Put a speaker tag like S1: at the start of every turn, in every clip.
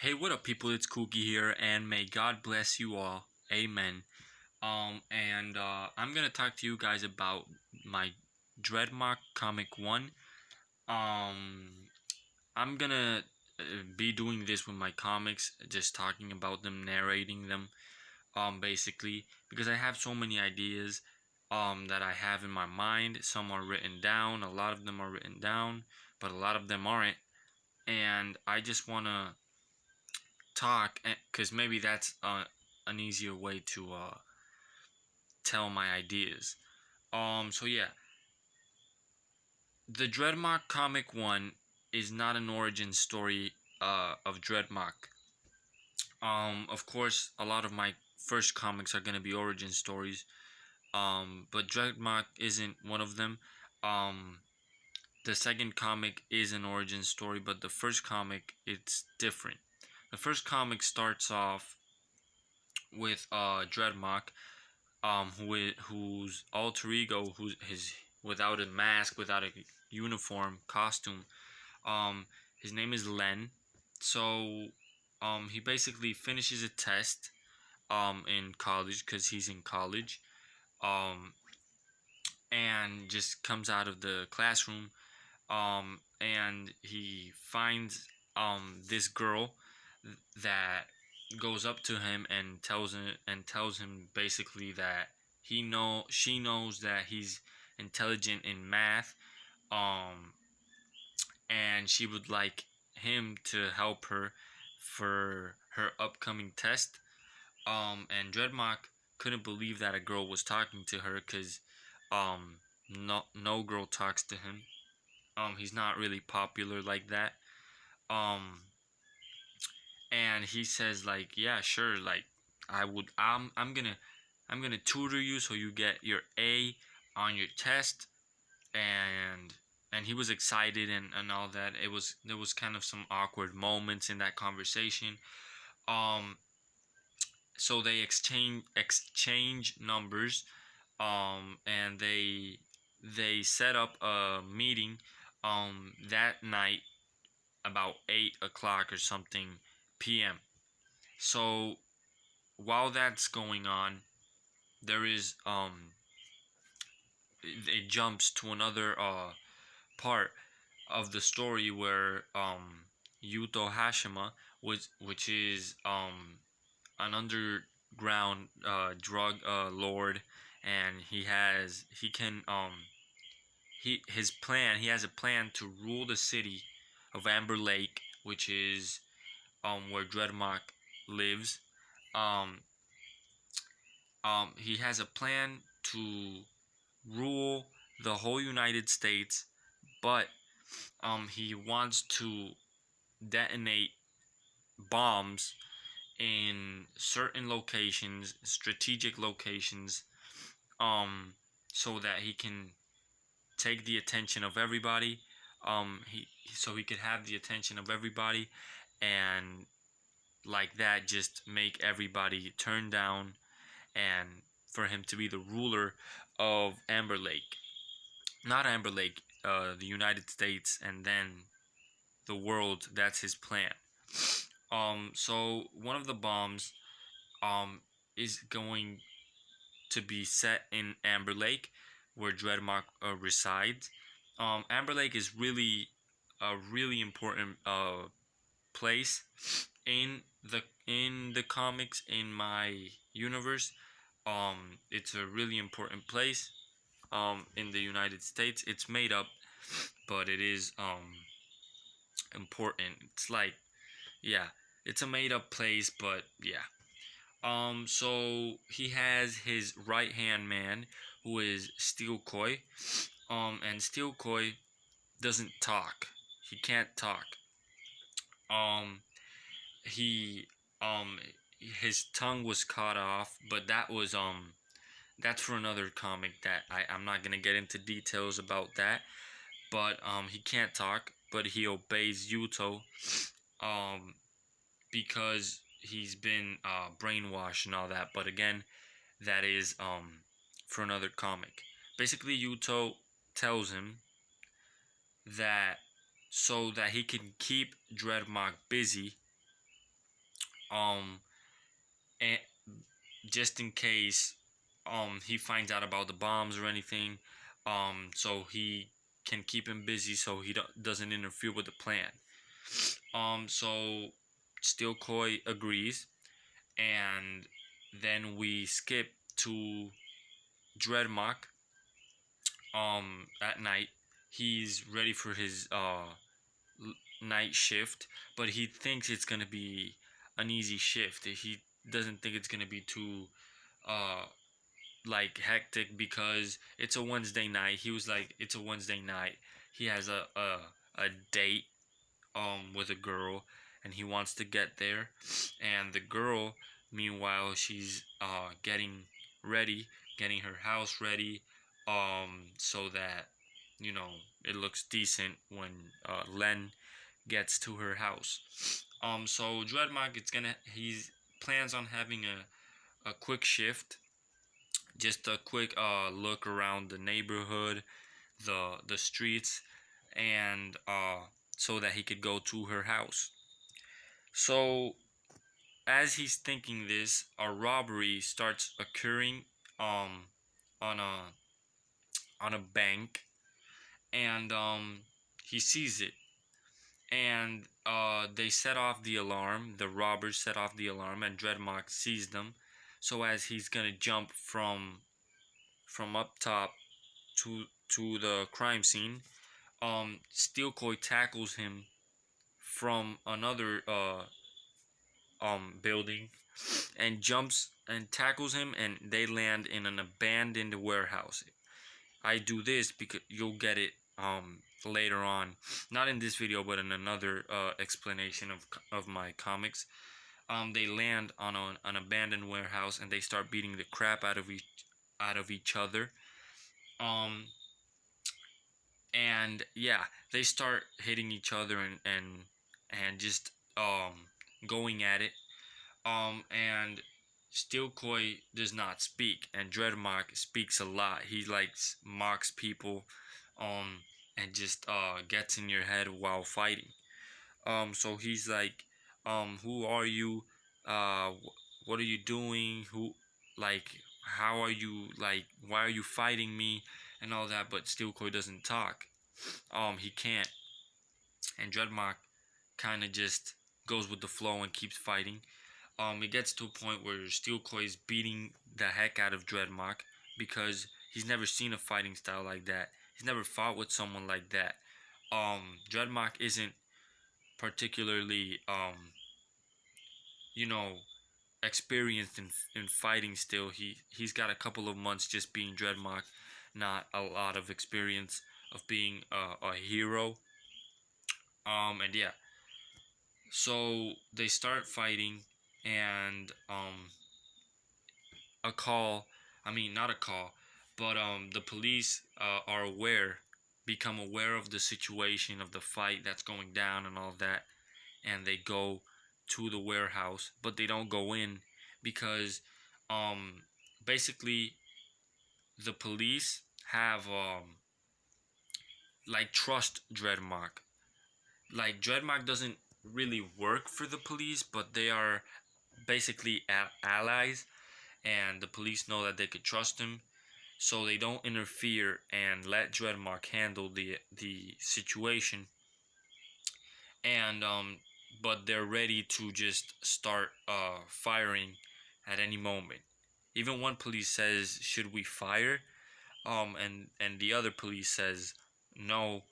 S1: Hey, what up, people? It's Kuqui here, and may God bless you all. Amen. I'm gonna talk to you guys about my DreadMock comic one. Um, I'm gonna be doing this with my comics, just talking about them, narrating them. Basically, because I have so many ideas. That I have in my mind. Some are written down. A lot of them are written down, but a lot of them aren't. And I just wanna talk because maybe that's an easier way to tell my ideas. So yeah, the DreadMock comic one is not an origin story of DreadMock. Of course, a lot of my first comics are gonna be origin stories. But DreadMock isn't one of them. Um, the second comic is an origin story, but the first comic it's different. The first comic starts off with DreadMock, whose alter ego, who's his without a mask, without a uniform costume. Um, his name is Len. So, he basically finishes a test, in college because he's in college. Um, and just comes out of the classroom. And he finds this girl that goes up to him and tells him basically that she knows that he's intelligent in math, um and she would like him to help her for her upcoming test. And Dreadmock couldn't believe that a girl was talking to her because um no girl talks to him. He's not really popular like that. um and he says like, yeah, sure, like I'm gonna tutor you so you get your A on your test. And he was excited and all that. There was kind of some awkward moments in that conversation. um so they exchange numbers. And they set up a meeting that night about 8 o'clock or something p.m. So while that's going on, there is it jumps to another part of the story where Yuto Hashima, which is an underground drug lord. And he can he has a plan to rule the city of Amber Lake, which is where Dreadmock lives. Um, he has a plan to rule the whole United States, but he wants to detonate bombs in certain locations, strategic locations, um, so that he can take the attention of everybody. So he could have the attention of everybody, and like that, just make everybody turn down, and for him to be the ruler of Amber Lake. Not Amber Lake, the United States, and then the world. That's his plan. So one of the bombs is going to be set in Amber Lake, where Dreadmock resides. Amber Lake is a really important place in the comics, in my universe. It's a really important place in the United States. It's made up, but it is important. It's like, yeah, it's a made up place, but yeah. So he has his right hand man, who is Steel Koi. And Steel Koi doesn't talk. He can't talk. Um, he his tongue was cut off, but that's for another comic that I'm not gonna get into details about that. But he can't talk, but he obeys Yuto, um because he's been brainwashed and all that. But again, that is for another comic. Basically, Yuto tells him that so that he can keep Dreadmock busy, and just in case he finds out about the bombs or anything, so he can keep him busy so he doesn't interfere with the plan. So Steel Koi agrees, and then we skip to DreadMock. At night, he's ready for his night shift, but he thinks it's gonna be an easy shift. He doesn't think it's gonna be too uh like hectic because it's a Wednesday night. He was like, it's a Wednesday night. He has a date with a girl, and he wants to get there. And the girl, meanwhile, she's getting ready, getting her house ready, so that you know it looks decent when Len gets to her house. So DreadMock, he's plans on having a quick shift, just a quick look around the neighborhood, the streets, and so that he could go to her house. So as he's thinking this, a robbery starts occurring on a bank, and he sees it, and they set off the alarm. The robbers set off the alarm, and DreadMock sees them. So as he's gonna jump from up top to the crime scene, Steel Koi tackles him from another building, and jumps and tackles him, and they land in an abandoned warehouse. I do this because you'll get it later on, not in this video but in another explanation of my comics. They land on an abandoned warehouse, and they start beating the crap out of each other. um and yeah, they start hitting each other, and just going at it. And Steel Koi does not speak, and DreadMock speaks a lot. He likes mocks people, and just gets in your head while fighting. So he's like, who are you? What are you doing? Like, how are you? Like, why are you fighting me? And all that. But Steel Koi doesn't talk. He can't. And DreadMock kind of just goes with the flow and keeps fighting. It gets to a point where Steel Koi is beating the heck out of DreadMock because he's never seen a fighting style like that. He's never fought with someone like that. DreadMock isn't particularly, you know, experienced in fighting still. He's got a couple of months just being DreadMock, not a lot of experience of being a hero. And yeah, so they start fighting, and a call, I mean, not a call, but the police become aware of the situation, of the fight that's going down and all that, and they go to the warehouse, but they don't go in because um basically the police have like trust DreadMock. Like, DreadMock doesn't really work for the police, but they are basically allies, and the police know that they could trust him, so they don't interfere and let DreadMock handle the situation. And but they're ready to just start firing at any moment. Even one police says, "Should we fire?" And the other police says, "No.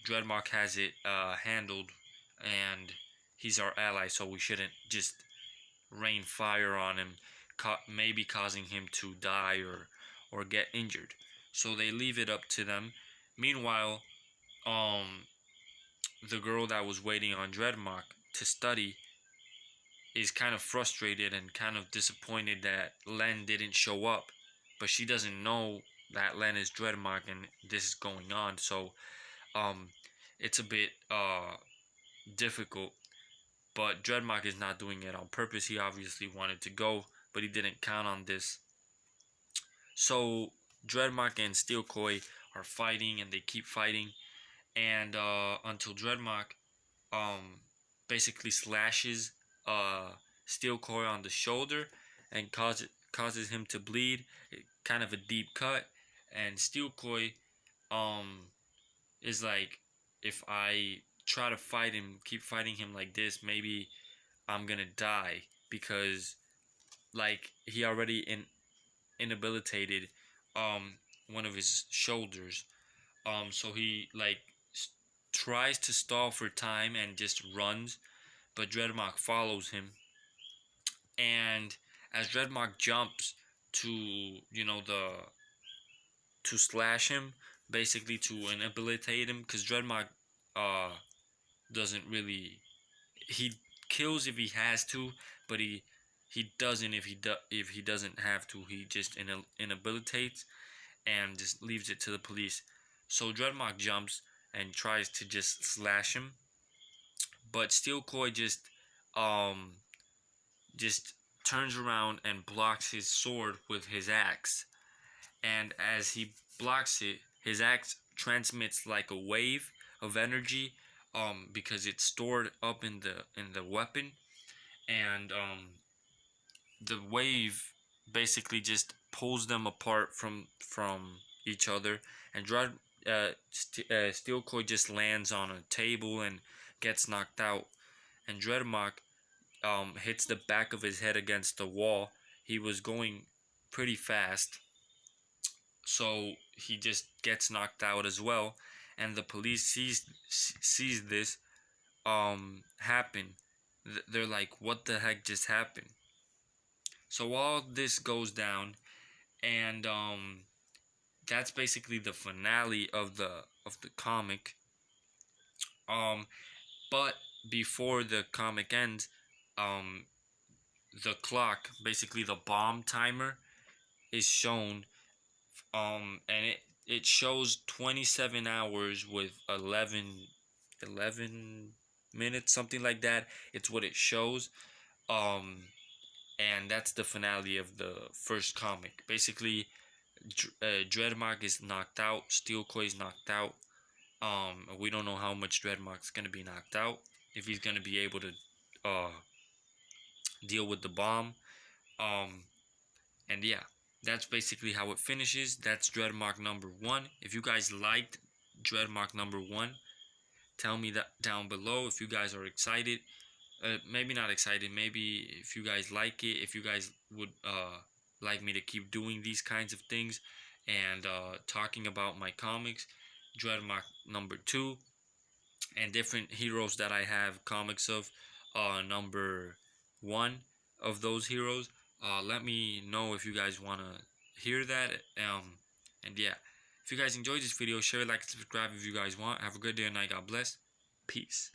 S1: DreadMock has it handled, and he's our ally, so we shouldn't just rain fire on him, maybe causing him to die or get injured." So they leave it up to them. Meanwhile, the girl that was waiting on DreadMock to study is kind of frustrated and kind of disappointed that Len didn't show up, but she doesn't know that Len is DreadMock and this is going on. So um, it's a bit difficult. But DreadMock is not doing it on purpose. He obviously wanted to go, but he didn't count on this. So DreadMock and Steel Koi are fighting, and they keep fighting, and until DreadMock basically slashes Steel Koi on the shoulder and causes him to bleed. Kind of a deep cut, and Steel Koi is like, if I try to fight him, keep fighting him like this, maybe I'm gonna die, because like he already inhabilitated one of his shoulders. So he like tries to stall for time and just runs, but DreadMock follows him. And as DreadMock jumps to, to slash him, basically to inhabilitate him, because DreadMock uh doesn't really, he kills if he has to, but he doesn't if he doesn't have to. He just inhabilitates and just leaves it to the police. So DreadMock jumps and tries to just slash him, but Steel Koi um just turns around and blocks his sword with his axe. And as he blocks it, his axe transmits like a wave of energy, because it's stored up in the weapon. And the wave basically just pulls them apart from each other. And Steel Koi just lands on a table and gets knocked out. And DreadMock hits the back of his head against the wall. He was going pretty fast, so he just gets knocked out as well. And the police sees this happen. They're like, what the heck just happened? So all this goes down, and that's basically the finale of the comic. um but before the comic ends, um the clock, basically the bomb timer, is shown. And it shows 27 hours with 11 minutes, something like that. It's what it shows. And that's the finale of the first comic. Basically, DreadMock is knocked out, Steel Koi is knocked out. We don't know how much DreadMock's gonna be knocked out, if he's gonna be able to deal with the bomb. um and yeah, that's basically how it finishes. That's DreadMock number 1. If you guys liked DreadMock number 1, tell me that down below. If you guys are excited, maybe not excited, maybe if you guys like it, if you guys would like me to keep doing these kinds of things and talking about my comics, DreadMock number 2, and different heroes that I have comics of, number 1 of those heroes. Let me know if you guys want to hear that. And yeah, if you guys enjoyed this video, share, like, subscribe if you guys want. Have a good day and night. God bless. Peace.